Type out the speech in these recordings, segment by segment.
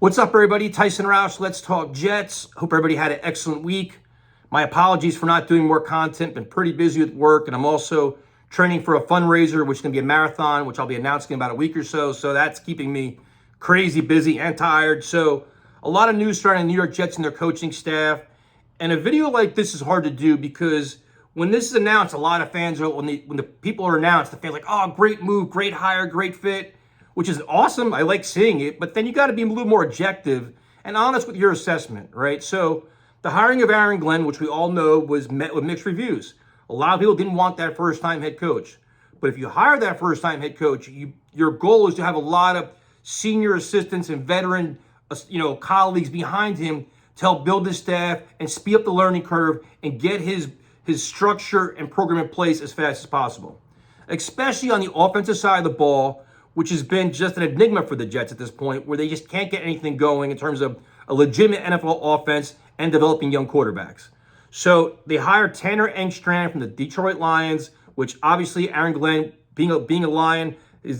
What's up, everybody? Tyson Roush, Let's Talk Jets. Hope everybody had an excellent week. My apologies for not doing more content. Been pretty busy with work, and I'm also training for a fundraiser, which is going to be a marathon, which I'll be announcing in about a week or so. So that's keeping me crazy busy and tired. So a lot of news surrounding the New York Jets and their coaching staff. And a video like this is hard to do because when this is announced, a lot of fans are, when the people are announced, the fans are like, oh, great move, great hire, great fit, which is awesome. I like seeing it, but then you got to be a little more objective and honest with your assessment, right? So the hiring of Aaron Glenn, which we all know was met with mixed reviews. A lot of people didn't want that first-time head coach. But if you hire that first-time head coach, your goal is to have a lot of senior assistants and veteran, colleagues behind him to help build the staff and speed up the learning curve and get his structure and program in place as fast as possible. Especially on the offensive side of the ball, which has been just an enigma for the Jets at this point, where they just can't get anything going in terms of a legitimate NFL offense and developing young quarterbacks. So they hired Tanner Engstrand from the Detroit Lions, which obviously Aaron Glenn, being a Lion,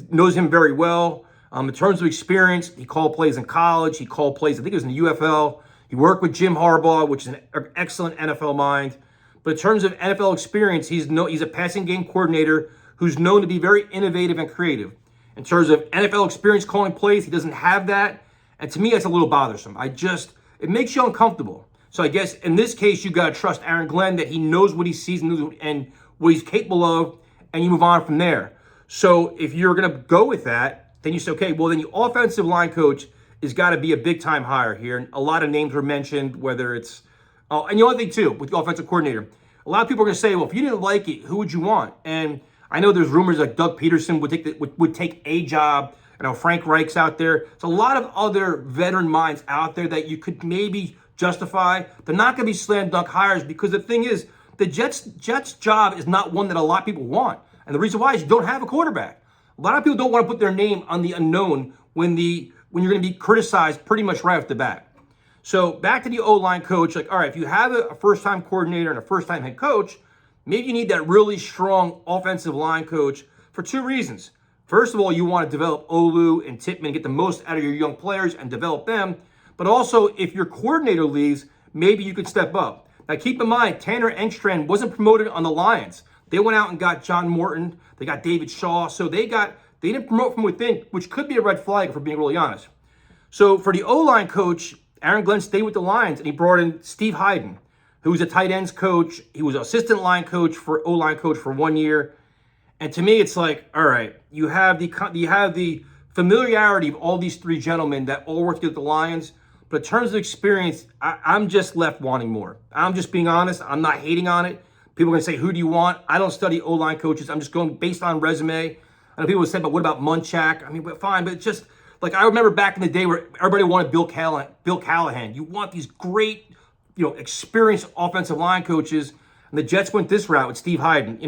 knows him very well. In terms of experience, he called plays in college. He called plays, I think it was in the UFL. He worked with Jim Harbaugh, which is an excellent NFL mind. But in terms of NFL experience, he's a passing game coordinator who's known to be very innovative and creative. In terms of NFL experience calling plays, he doesn't have that. And to me, that's a little bothersome. It makes you uncomfortable. So I guess in this case, you got to trust Aaron Glenn that he knows what he sees and what he's capable of, and you move on from there. So if you're going to go with that, then you say, okay, well, then the offensive line coach has got to be a big-time hire here. And a lot of names were mentioned, whether it's, and the other thing, too, with the offensive coordinator, a lot of people are going to say, well, if you didn't like it, who would you want? And I know there's rumors like Doug Peterson would take a job. I know Frank Reich's out there. There's a lot of other veteran minds out there that you could maybe justify. They're not going to be slam dunk hires because the thing is, the Jets' job is not one that a lot of people want. And the reason why is you don't have a quarterback. A lot of people don't want to put their name on the unknown when you're going to be criticized pretty much right off the bat. So back to the O-line coach, all right, if you have a first-time coordinator and a first-time head coach, maybe you need that really strong offensive line coach for two reasons. First of all, you want to develop Olu and Tippmann, get the most out of your young players and develop them. But also, if your coordinator leaves, maybe you could step up. Now, keep in mind, Tanner Engstrand wasn't promoted on the Lions. They went out and got John Morton. They got David Shaw. So they didn't promote from within, which could be a red flag if we're being really honest. So for the O-line coach, Aaron Glenn stayed with the Lions, and he brought in Steve Hyden, who was a tight ends coach. He was an assistant line coach for O-line coach for 1 year. And to me, it's like, all right, you have the familiarity of all these three gentlemen that all worked with the Lions. But in terms of experience, I'm just left wanting more. I'm just being honest. I'm not hating on it. People are going to say, who do you want? I don't study O-line coaches. I'm just going based on resume. I know people said, but what about Munchak? I mean, but fine. But it's just like I remember back in the day where everybody wanted Bill Callahan. You want these great, experienced offensive line coaches. And the Jets went this route with Steve Hyden.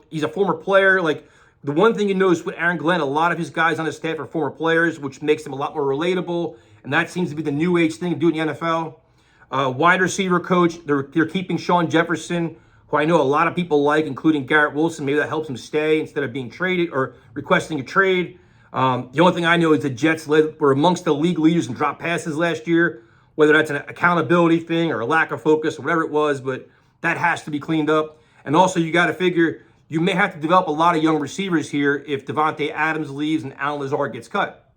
He's a former player. Like, the one thing you notice with Aaron Glenn, a lot of his guys on his staff are former players, which makes them a lot more relatable. And that seems to be the new age thing to do in the NFL. Wide receiver coach, they're keeping Sean Jefferson, who I know a lot of people like, including Garrett Wilson. Maybe that helps him stay instead of being traded or requesting a trade. The only thing I know is the Jets were amongst the league leaders in drop passes last year, whether that's an accountability thing or a lack of focus or whatever it was, but that has to be cleaned up. And also, you got to figure you may have to develop a lot of young receivers here if Davante Adams leaves and Allen Lazard gets cut.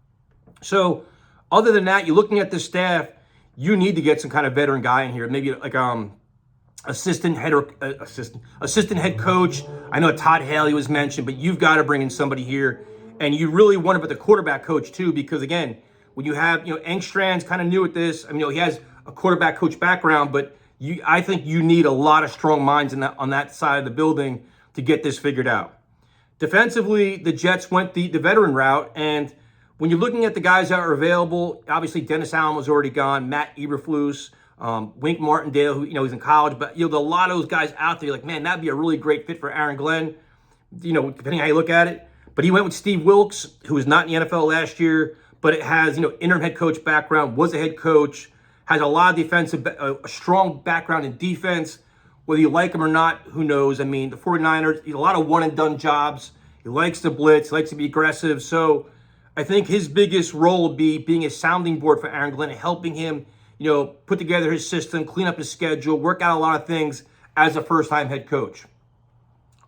So other than that, you're looking at the staff, you need to get some kind of veteran guy in here, maybe like assistant head coach. I know Todd Haley was mentioned, but you've got to bring in somebody here. And you really want to put the quarterback coach too, because again, when you have, Engstrand's kind of new at this. I mean, he has a quarterback coach background, but I think you need a lot of strong minds on that side of the building to get this figured out. Defensively, the Jets went the veteran route, and when you're looking at the guys that are available, obviously Dennis Allen was already gone, Matt Eberflus, Wink Martindale, who he's in college, but there's a lot of those guys out there. You're like, man, that'd be a really great fit for Aaron Glenn. Depending how you look at it. But he went with Steve Wilks, who was not in the NFL last year, but it has interim head coach background, was a head coach, has a lot of defensive, a strong background in defense. Whether you like him or not, who knows? I mean, the 49ers, a lot of one-and-done jobs. He likes to blitz, he likes to be aggressive. So I think his biggest role would be being a sounding board for Aaron Glenn and helping him, put together his system, clean up his schedule, work out a lot of things as a first-time head coach.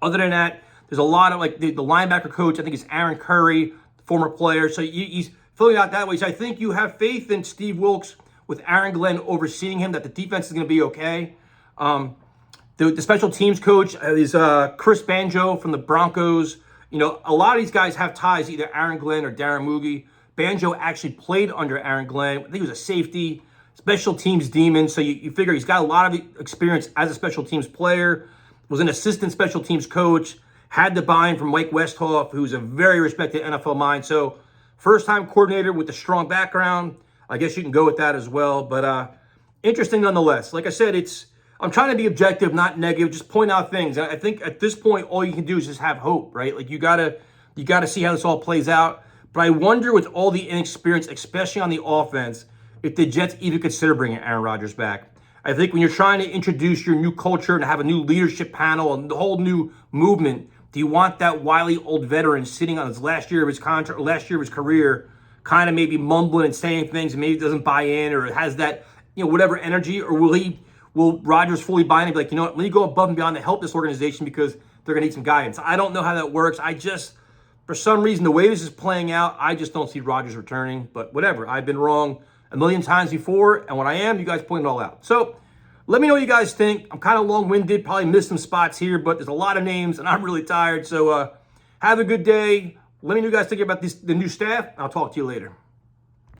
Other than that, there's a lot of the linebacker coach, I think it's Aaron Curry, former player. So he's filling out that way. So I think you have faith in Steve Wilks with Aaron Glenn overseeing him, that the defense is going to be okay. The special teams coach is Chris Banjo from the Broncos. A lot of these guys have ties to either Aaron Glenn or Darren Mugi. Banjo actually played under Aaron Glenn. I think he was a safety, special teams demon. So you figure he's got a lot of experience as a special teams player, was an assistant special teams coach, had the buy-in from Mike Westhoff, who's a very respected NFL mind. So first-time coordinator with a strong background. I guess you can go with that as well. But interesting nonetheless. Like I said, I'm trying to be objective, not negative, just point out things. I think at this point, all you can do is just have hope, right? Like you gotta see how this all plays out. But I wonder with all the inexperience, especially on the offense, if the Jets even consider bringing Aaron Rodgers back. I think when you're trying to introduce your new culture and have a new leadership panel and the whole new movement, do you want that wily old veteran sitting on his last year of his contract, or last year of his career, kind of maybe mumbling and saying things and maybe doesn't buy in or has that, whatever energy, or will Rodgers fully buy in and be like, let me go above and beyond to help this organization because they're going to need some guidance? I don't know how that works. For some reason, the way this is playing out, I just don't see Rodgers returning. But whatever, I've been wrong a million times before, and when I am, you guys point it all out. So let me know what you guys think. I'm kind of long-winded, probably missed some spots here, but there's a lot of names, and I'm really tired. So have a good day. Let me know what you guys think about the new staff. I'll talk to you later.